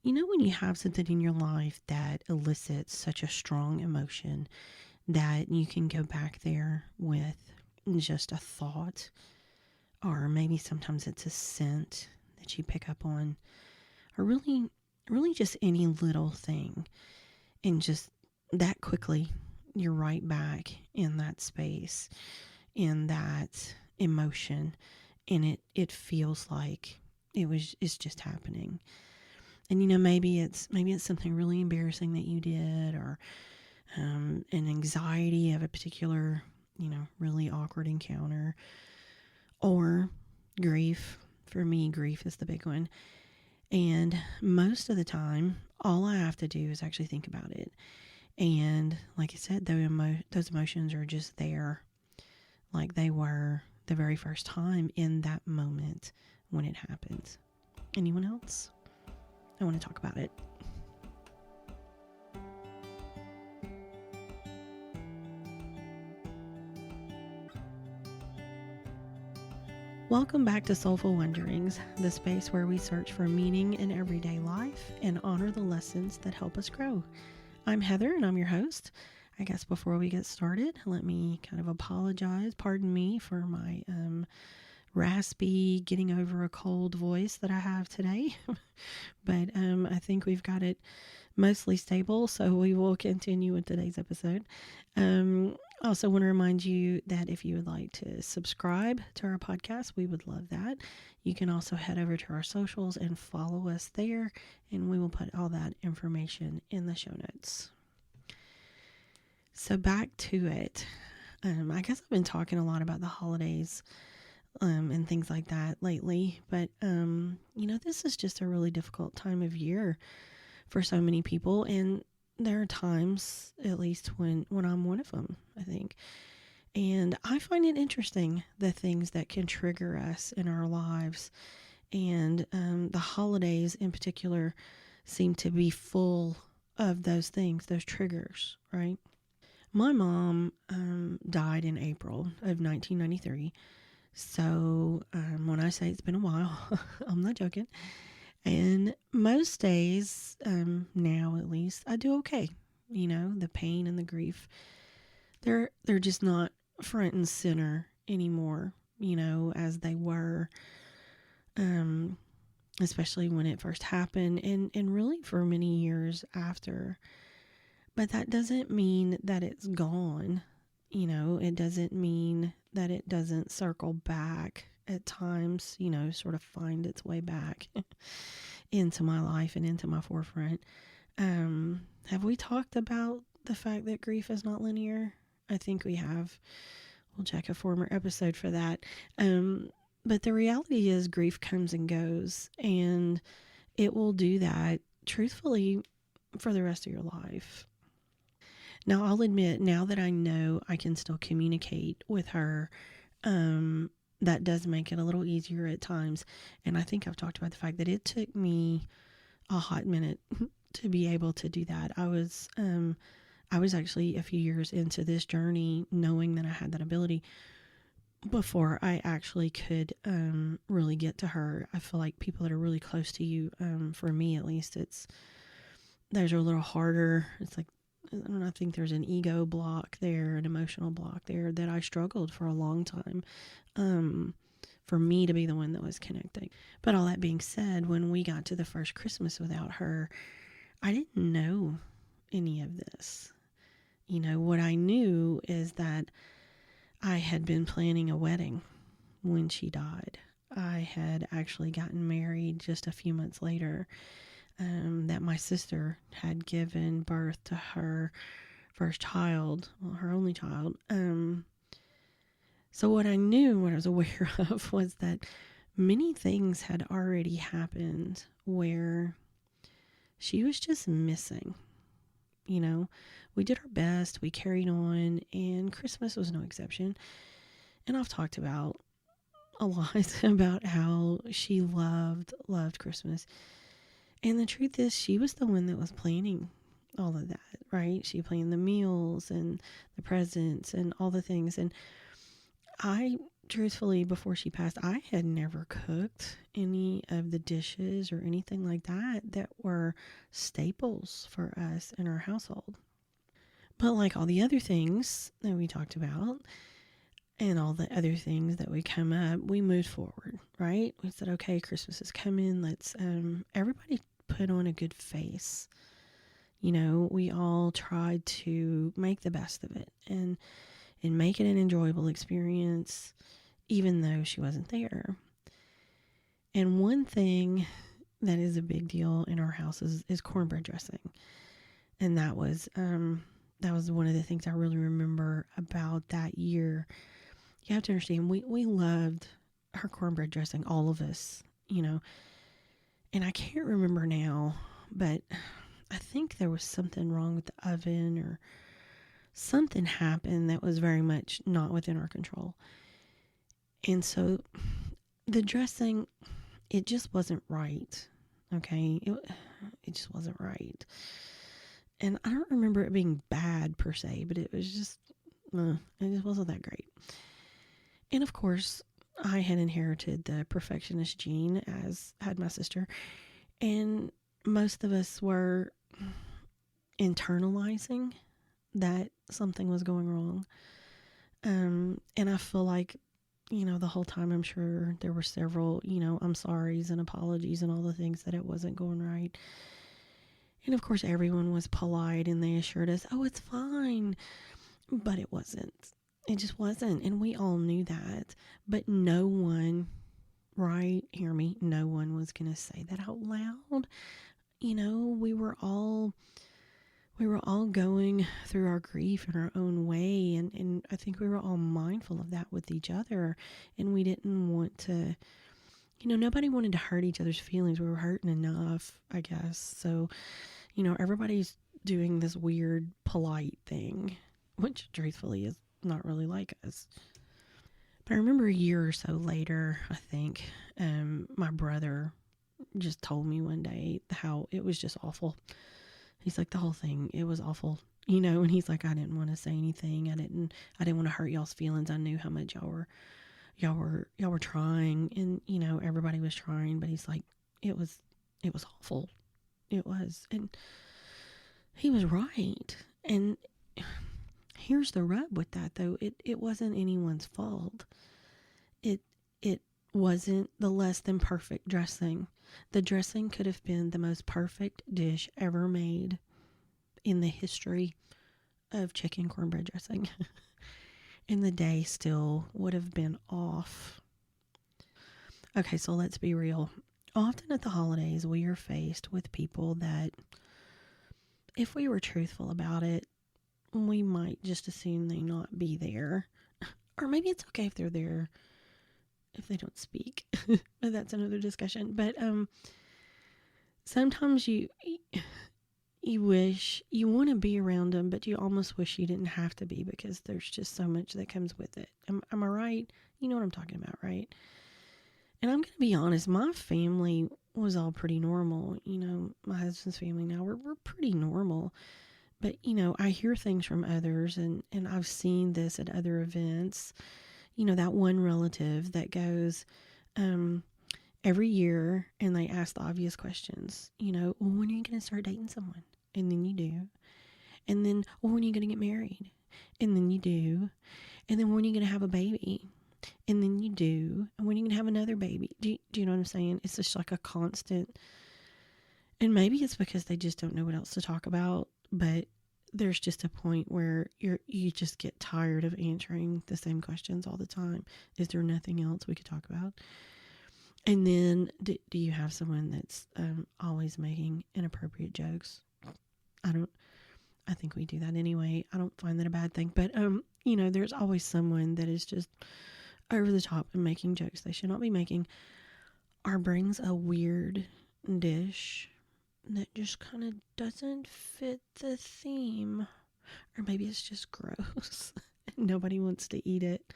You know, when you have something in your life that elicits such a strong emotion that you can go back there with just a thought, or maybe sometimes it's a scent that you pick up on, or really just any little thing, and just that quickly you're right back in that space, in that emotion, and it feels like it's just happening. And maybe it's something really embarrassing that you did, or an anxiety of a particular, really awkward encounter, or grief. For me, grief is the big one. And most of the time, all I have to do is actually think about it. And like I said, those emotions are just there, like they were the very first time in that moment when it happens. Anyone else? I want to talk about it. Welcome back to Soulful Wonderings, the space where we search for meaning in everyday life and honor the lessons that help us grow. I'm Heather and I'm your host. I guess before we get started, let me kind of apologize. Pardon me for my raspy, getting over a cold voice that I have today. But I think we've got it mostly stable, so we will continue with today's episode. Also want to remind you that if you would like to subscribe to our podcast, we would love that. You can also head over to our socials and follow us there, and we will put all that information in the show notes. So back to it. I guess I've been talking a lot about the holidays and things like that lately, but this is just a really difficult time of year for so many people, and there are times, at least when I'm one of them, I think. And I find it interesting, the things that can trigger us in our lives. And the holidays in particular seem to be full of those things, those triggers, right? My mom died in April of 1993. So when I say it's been a while, I'm not joking. And most days, now at least, I do okay. The pain and the grief, they're just not front and center anymore, as they were, um, especially when it first happened, and really for many years after. But that doesn't mean that it's gone. It doesn't mean that it doesn't circle back at times, sort of find its way back into my life and into my forefront. Have we talked about the fact that grief is not linear? I think we have. We'll check a former episode for that. But the reality is grief comes and goes, and it will do that, truthfully, for the rest of your life. Now, I'll admit, now that I know I can still communicate with her, that does make it a little easier at times. And I think I've talked about the fact that it took me a hot minute to be able to do that. I was actually a few years into this journey knowing that I had that ability before I actually could really get to her. I feel like people that are really close to you, for me at least, those are a little harder. It's like, I think there's an ego block there, an emotional block there that I struggled for a long time, for me to be the one that was connecting. But all that being said, when we got to the first Christmas without her, I didn't know any of this. What I knew is that I had been planning a wedding when she died. I had actually gotten married just a few months later. That my sister had given birth to her first child, well, her only child. So what I was aware of, was that many things had already happened where she was just missing. We did our best, we carried on, and Christmas was no exception. And I've talked about a lot about how she loved Christmas. And the truth is, she was the one that was planning all of that, right? She planned the meals and the presents and all the things. And I truthfully, before she passed, I had never cooked any of the dishes or anything like that were staples for us in our household. But like all the other things that we talked about and all the other things that would come up, we moved forward, right? We said, okay, Christmas is coming. Let's, everybody put on a good face. You know, we all tried to make the best of it and make it an enjoyable experience, even though she wasn't there. And one thing that is a big deal in our house is cornbread dressing. And that was one of the things I really remember about that year. You have to understand, we loved her cornbread dressing, all of us, you know. And I can't remember now, but I think there was something wrong with the oven or something happened that was very much not within our control. And so the dressing, it just wasn't right. Okay. It just wasn't right. And I don't remember it being bad per se, but it was just, it just wasn't that great. And of course, I had inherited the perfectionist gene, as had my sister. And most of us were internalizing that something was going wrong. And I feel like, you know, the whole time I'm sure there were several, you know, I'm sorries and apologies and all the things that it wasn't going right. And of course, everyone was polite and they assured us, oh, it's fine. But it wasn't. It just wasn't. And we all knew that. But no one, right? Hear me. No one was going to say that out loud. You know, we were all going through our grief in our own way. And I think we were all mindful of that with each other. And we didn't want to, you know, nobody wanted to hurt each other's feelings. We were hurting enough, I guess. So, you know, everybody's doing this weird, polite thing, which truthfully is not really like us. But I remember a year or so later, I think, my brother just told me one day how it was just awful. He's like, the whole thing, it was awful, you know, and he's like, I didn't want to say anything. I didn't want to hurt y'all's feelings. I knew how much y'all were trying, and, you know, everybody was trying, but he's like, it was awful. It was. And he was right. And here's the rub with that, though. It wasn't anyone's fault. It wasn't the less than perfect dressing. The dressing could have been the most perfect dish ever made in the history of chicken cornbread dressing. And the day still would have been off. Okay, so let's be real. Often at the holidays, we are faced with people that, if we were truthful about it, we might just assume they not be there. Or maybe it's okay if they're there if they don't speak. But that's another discussion. But sometimes you wish you want to be around them, but you almost wish you didn't have to be, because there's just so much that comes with it. Am I right? You know what I'm talking about, right? And I'm going to be honest, my family was all pretty normal. You know, my husband's family now, we're pretty normal. But, you know, I hear things from others, and I've seen this at other events. You know, that one relative that goes every year and they ask the obvious questions. You know, well, when are you going to start dating someone? And then you do. And then, well, when are you going to get married? And then you do. And then when are you going to have a baby? And then you do. And when are you going to have another baby? Do you know what I'm saying? It's just like a constant. And maybe it's because they just don't know what else to talk about. But there's just a point where you just get tired of answering the same questions all the time. Is there nothing else we could talk about? And then do you have someone that's always making inappropriate jokes? I think we do that anyway. I don't find that a bad thing. But, you know, there's always someone that is just over the top and making jokes they should not be making, or brings a weird dish that just kind of doesn't fit the theme. Or maybe it's just gross and nobody wants to eat it.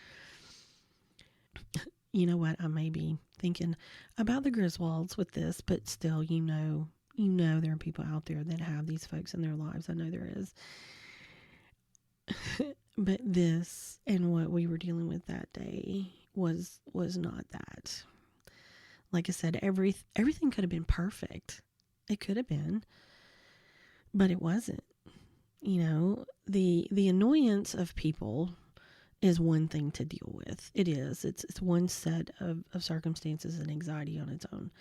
You know what? I may be thinking about the Griswolds with this, but still, you know there are people out there that have these folks in their lives. I know there is. But this and what we were dealing with that day was not that. Like I said, everything could have been perfect. It could have been, but it wasn't. The annoyance of people is one thing to deal with. It is. It's one set of circumstances and anxiety on its own.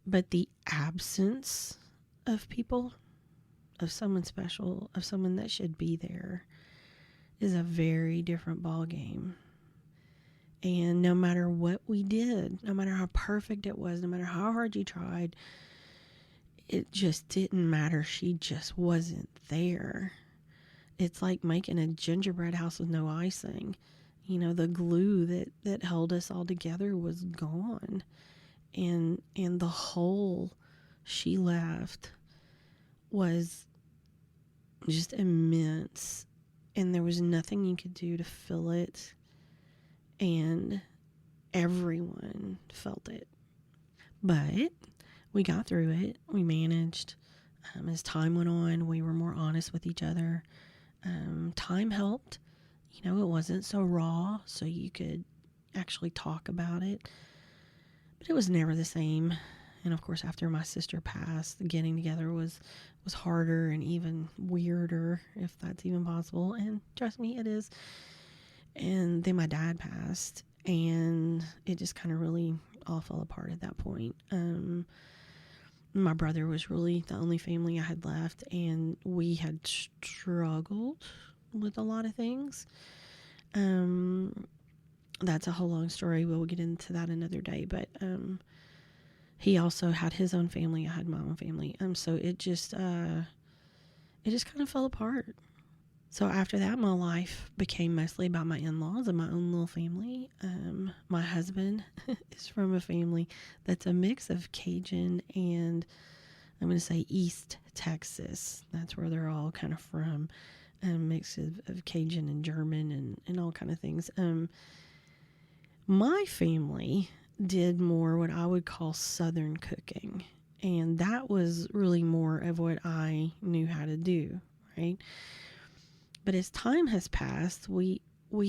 But the absence of people, of someone special, of someone that should be there, is a very different ball game. And no matter what we did, no matter how perfect it was, no matter how hard you tried, it just didn't matter. She just wasn't there. It's like making a gingerbread house with no icing. The glue that held us all together was gone. And the hole she left was just immense. And there was nothing you could do to fill it. And everyone felt it. But we got through it. We managed. As time went on, we were more honest with each other. Time helped. It wasn't so raw, so you could actually talk about it. But it was never the same. And of course, after my sister passed, the getting together was harder and even weirder, if that's even possible. And trust me, it is. And then my dad passed, and it just kind of really all fell apart at that point. My brother was really the only family I had left, and we had struggled with a lot of things. That's a whole long story. We'll get into that another day. But he also had his own family. I had my own family. So it just kind of fell apart. So after that, my life became mostly about my in-laws and my own little family. My husband is from a family that's a mix of Cajun and, I'm going to say, East Texas. That's where they're all kind of from. A mix of Cajun and German and all kind of things. My family did more what I would call Southern cooking. And that was really more of what I knew how to do, right? But as time has passed, we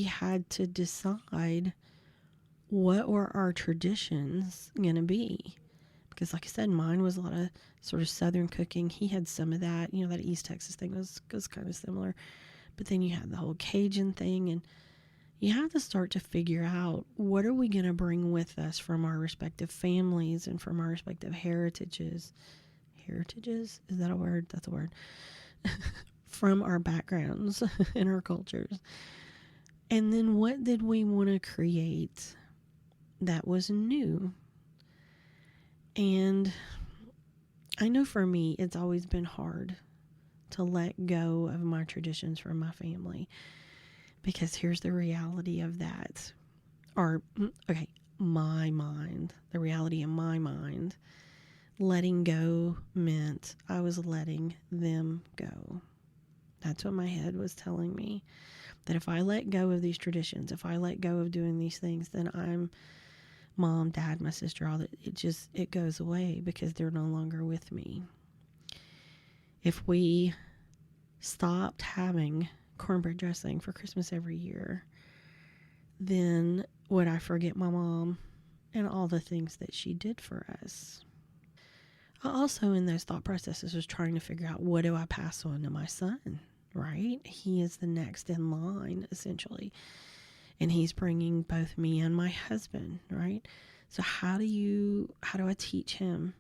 had to decide what were our traditions going to be. Because like I said, mine was a lot of sort of Southern cooking. He had some of that. That East Texas thing was kind of similar. But then you had the whole Cajun thing. And you have to start to figure out, what are we going to bring with us from our respective families and from our respective heritages. Heritages? Is that a word? That's a word. From our backgrounds and our cultures. And then what did we want to create that was new? And I know for me, it's always been hard to let go of my traditions from my family. Because here's the reality of that. The reality in my mind. Letting go meant I was letting them go. That's what my head was telling me. That if I let go of these traditions, if I let go of doing these things, then I'm mom, dad, my sister, all that. It goes away because they're no longer with me. If we stopped having cornbread dressing for Christmas every year, then would I forget my mom and all the things that she did for us? I also, in those thought processes, was trying to figure out, what do I pass on to my son? Right? He is the next in line, essentially. And he's bringing both me and my husband, right? So how do I teach him?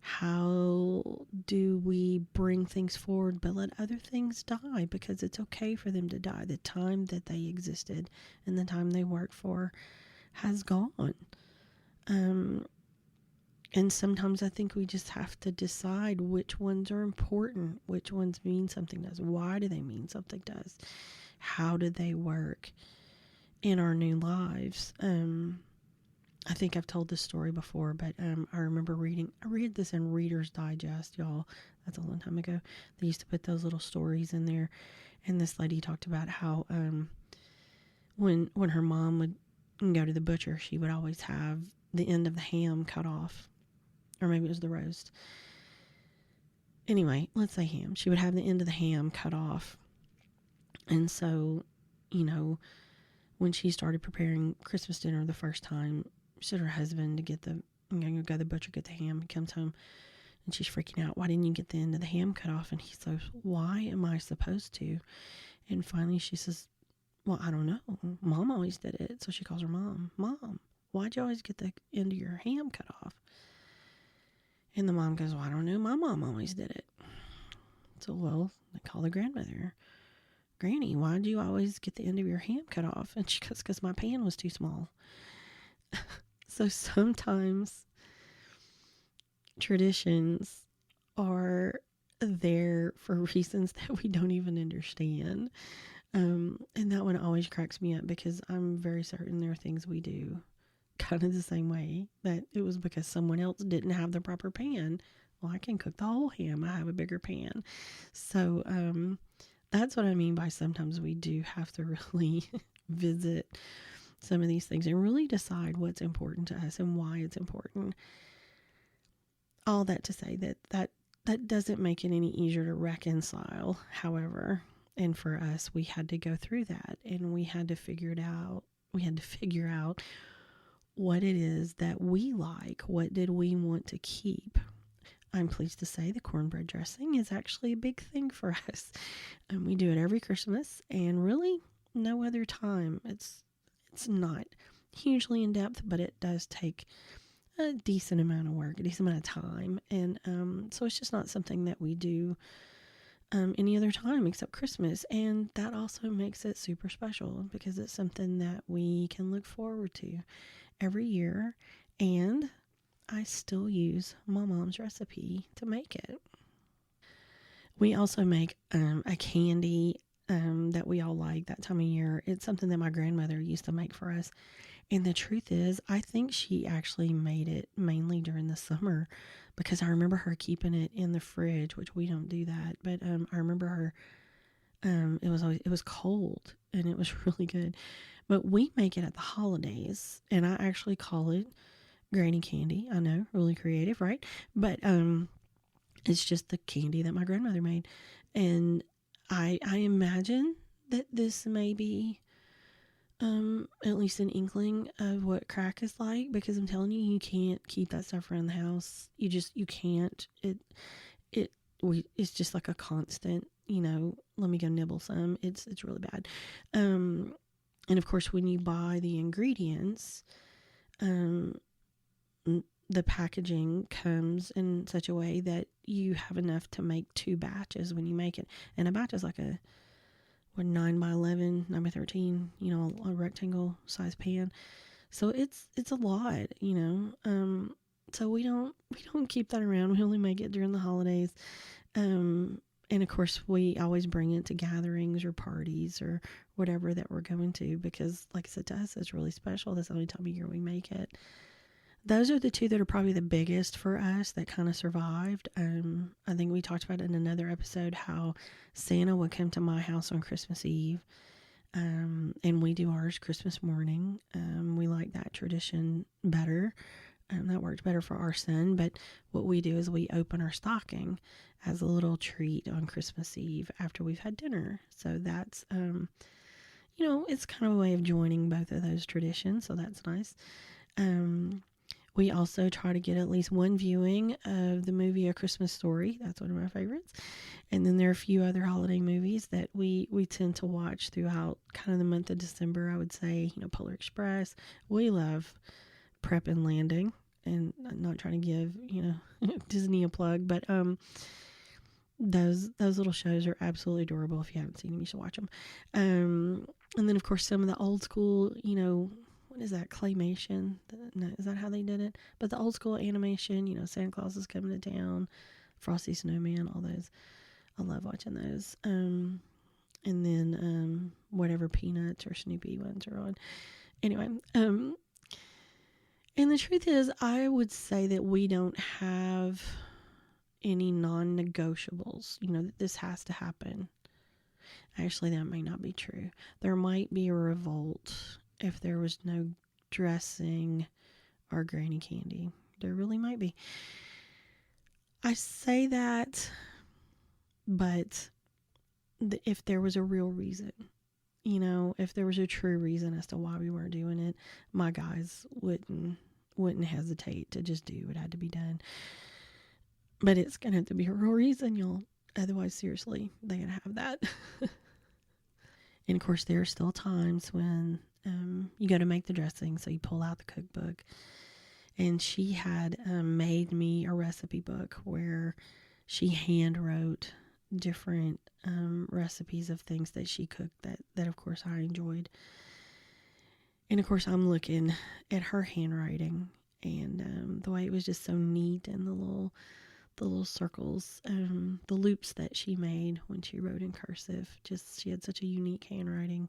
How do we bring things forward but let other things die? Because it's okay for them to die. The time that they existed and the time they worked for has gone. And sometimes I think we just have to decide which ones are important, which ones mean something to us. Why do they mean something to us? How do they work in our new lives? I think I've told this story before, but I remember I read this in Reader's Digest, y'all. That's a long time ago. They used to put those little stories in there. And this lady talked about how when her mom would go to the butcher, she would always have the end of the ham cut off. Or maybe it was the roast. Anyway, let's say ham. She would have the end of the ham cut off. And so, when she started preparing Christmas dinner the first time, she said her husband to get the, go to the butcher, get the ham. He comes home and she's freaking out. Why didn't you get the end of the ham cut off? And he says, why am I supposed to? And finally she says, well, I don't know. Mom always did it. So she calls her mom. Mom, why'd you always get the end of your ham cut off? And the mom goes, well, I don't know. My mom always did it. So, well, they call the grandmother. Granny, why do you always get the end of your ham cut off? And she goes, because my pan was too small. So sometimes traditions are there for reasons that we don't even understand. And that one always cracks me up because I'm very certain there are things we do kind of the same way, that it was because someone else didn't have the proper pan. Well, I can cook the whole ham. I have a bigger pan. So that's what I mean by sometimes we do have to really visit some of these things and really decide what's important to us and why it's important. All that to say that doesn't make it any easier to reconcile, however. And for us, we had to go through that and we had to figure it out. We had to figure out what it is that we like. What did we want to keep? I'm pleased to say the cornbread dressing is actually a big thing for us. And we do it every Christmas and really no other time. It's not hugely in depth, but it does take a decent amount of work, a decent amount of time. And so it's just not something that we do any other time except Christmas. And that also makes it super special because it's something that we can look forward to every year. And I still use my mom's recipe to make it. We also make a candy that we all like that time of year. It's something that my grandmother used to make for us. And the truth is, I think she actually made it mainly during the summer because I remember her keeping it in the fridge, which we don't do that. But I remember her, it was cold and it was really good. But we make it at the holidays and I actually call it granny candy. I know, really creative, right? But it's just the candy that my grandmother made. And I imagine that this may be at least an inkling of what crack is like, because I'm telling you, you can't keep that stuff around the house. You can't. It's just like a constant, let me go nibble some. It's really bad. And of course, when you buy the ingredients, the packaging comes in such a way that you have enough to make 2 batches when you make it. And a batch is like a 9 by 11, 9 by 13, a rectangle size pan. So it's a lot, so we don't keep that around. We only make it during the holidays. And of course we always bring it to gatherings or parties or whatever that we're going to, because like I said, to us, it's really special. That's the only time of year we make it. Those are the 2 that are probably the biggest for us that kind of survived. I think we talked about in another episode how Santa would come to my house on Christmas Eve. And we do ours Christmas morning. We like that tradition better. That worked better for our son. But what we do is we open our stocking as a little treat on Christmas Eve after we've had dinner. So that's, it's kind of a way of joining both of those traditions. So that's nice. We also try to get at least one viewing of the movie A Christmas Story. That's one of my favorites. And then there are a few other holiday movies that we tend to watch throughout kind of the month of December, I would say. Polar Express. We love Prep and Landing. And I'm not trying to give, Disney a plug, but those little shows are absolutely adorable. If you haven't seen them, you should watch them. And then, of course, some of the old school, what is that, claymation? No, is that how they did it? But the old school animation, Santa Claus is coming to town, Frosty Snowman, all those. I love watching those. And then whatever Peanuts or Snoopy ones are on. Anyway, and the truth is, I would say that we don't have any non-negotiables, that this has to happen. Actually, that may not be true. There might be a revolt if there was no dressing or granny candy. There really might be. I say that, but if there was a real reason, if there was a true reason as to why we weren't doing it, my guys wouldn't hesitate to just do what had to be done. But it's gonna have to be a real reason, y'all. Otherwise, seriously, they gotta have that. And of course, there are still times when you go to make the dressing, so you pull out the cookbook. And she had made me a recipe book where she hand wrote different recipes of things that she cooked that of course I enjoyed. And of course I'm looking at her handwriting and the way it was just so neat, and the little circles, the loops that she made when she wrote in cursive. Just she had such a unique handwriting.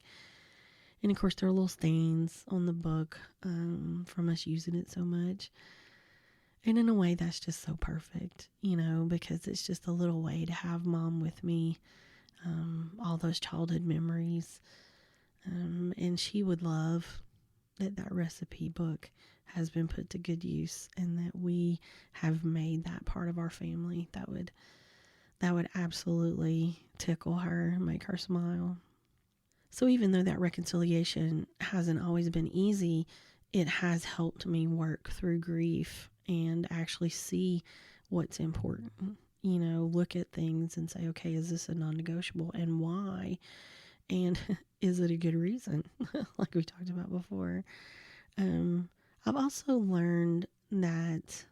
And of course there are little stains on the book from us using it so much. And in a way, that's just so perfect, because it's just a little way to have mom with me, all those childhood memories. And she would love that recipe book has been put to good use, and that we have made that part of our family. That would absolutely tickle her, make her smile. So even though that reconciliation hasn't always been easy, it has helped me work through grief and actually see what's important. Look at things and say, okay, is this a non-negotiable, and why? And is it a good reason? Like we talked about before. I've also learned that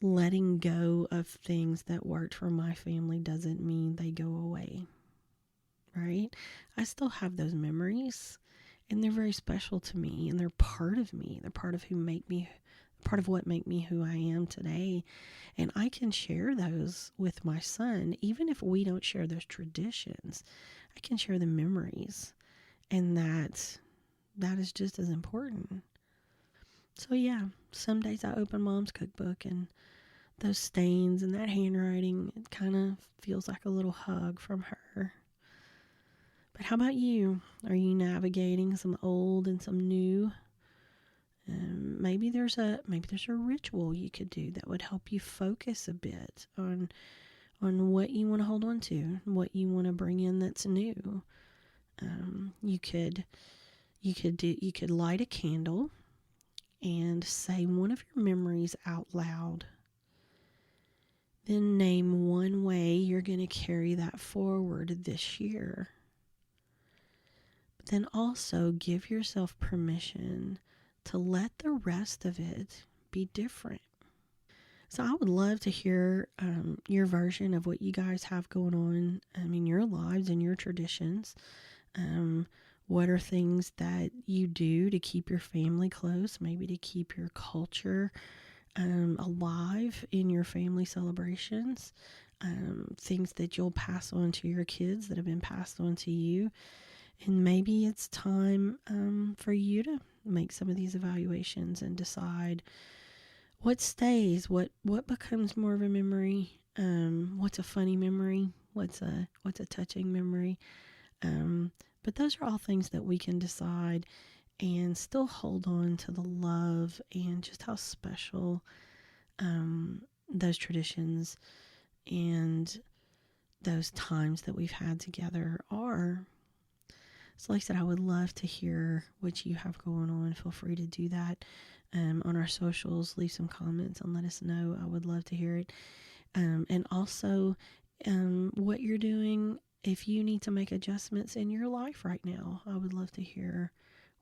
letting go of things that worked for my family doesn't mean they go away, right? I still have those memories, and they're very special to me, and they're part of me. They're part of part of what make me who I am today. And I can share those with my son, even if we don't share those traditions. I can share the memories, and that is just as important. So yeah, some days I open mom's cookbook and those stains and that handwriting, it kind of feels like a little hug from her. But how about you? Are you navigating some old and some new? Maybe there's a ritual you could do that would help you focus a bit on what you want to hold on to, what you want to bring in that's new. You could light a candle and say one of your memories out loud. Then name one way you're going to carry that forward this year. But then also give yourself permission to let the rest of it be different. So I would love to hear your version of what you guys have going on in your lives and your traditions. What are things that you do to keep your family close, maybe to keep your culture alive in your family celebrations? Things that you'll pass on to your kids that have been passed on to you. And maybe it's time for you to make some of these evaluations and decide what stays, what becomes more of a memory, what's a funny memory, what's a touching memory. But those are all things that we can decide and still hold on to the love and just how special those traditions and those times that we've had together are. So like I said, I would love to hear what you have going on. Feel free to do that on our socials. Leave some comments and let us know. I would love to hear it. And also what you're doing, if you need to make adjustments in your life right now. I would love to hear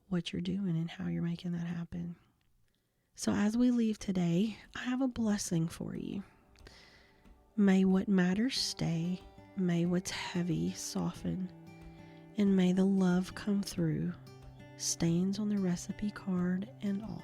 what you're doing and how you're making that happen. So as we leave today, I have a blessing for you. May what matters stay. May what's heavy soften. And may the love come through, stains on the recipe card and all.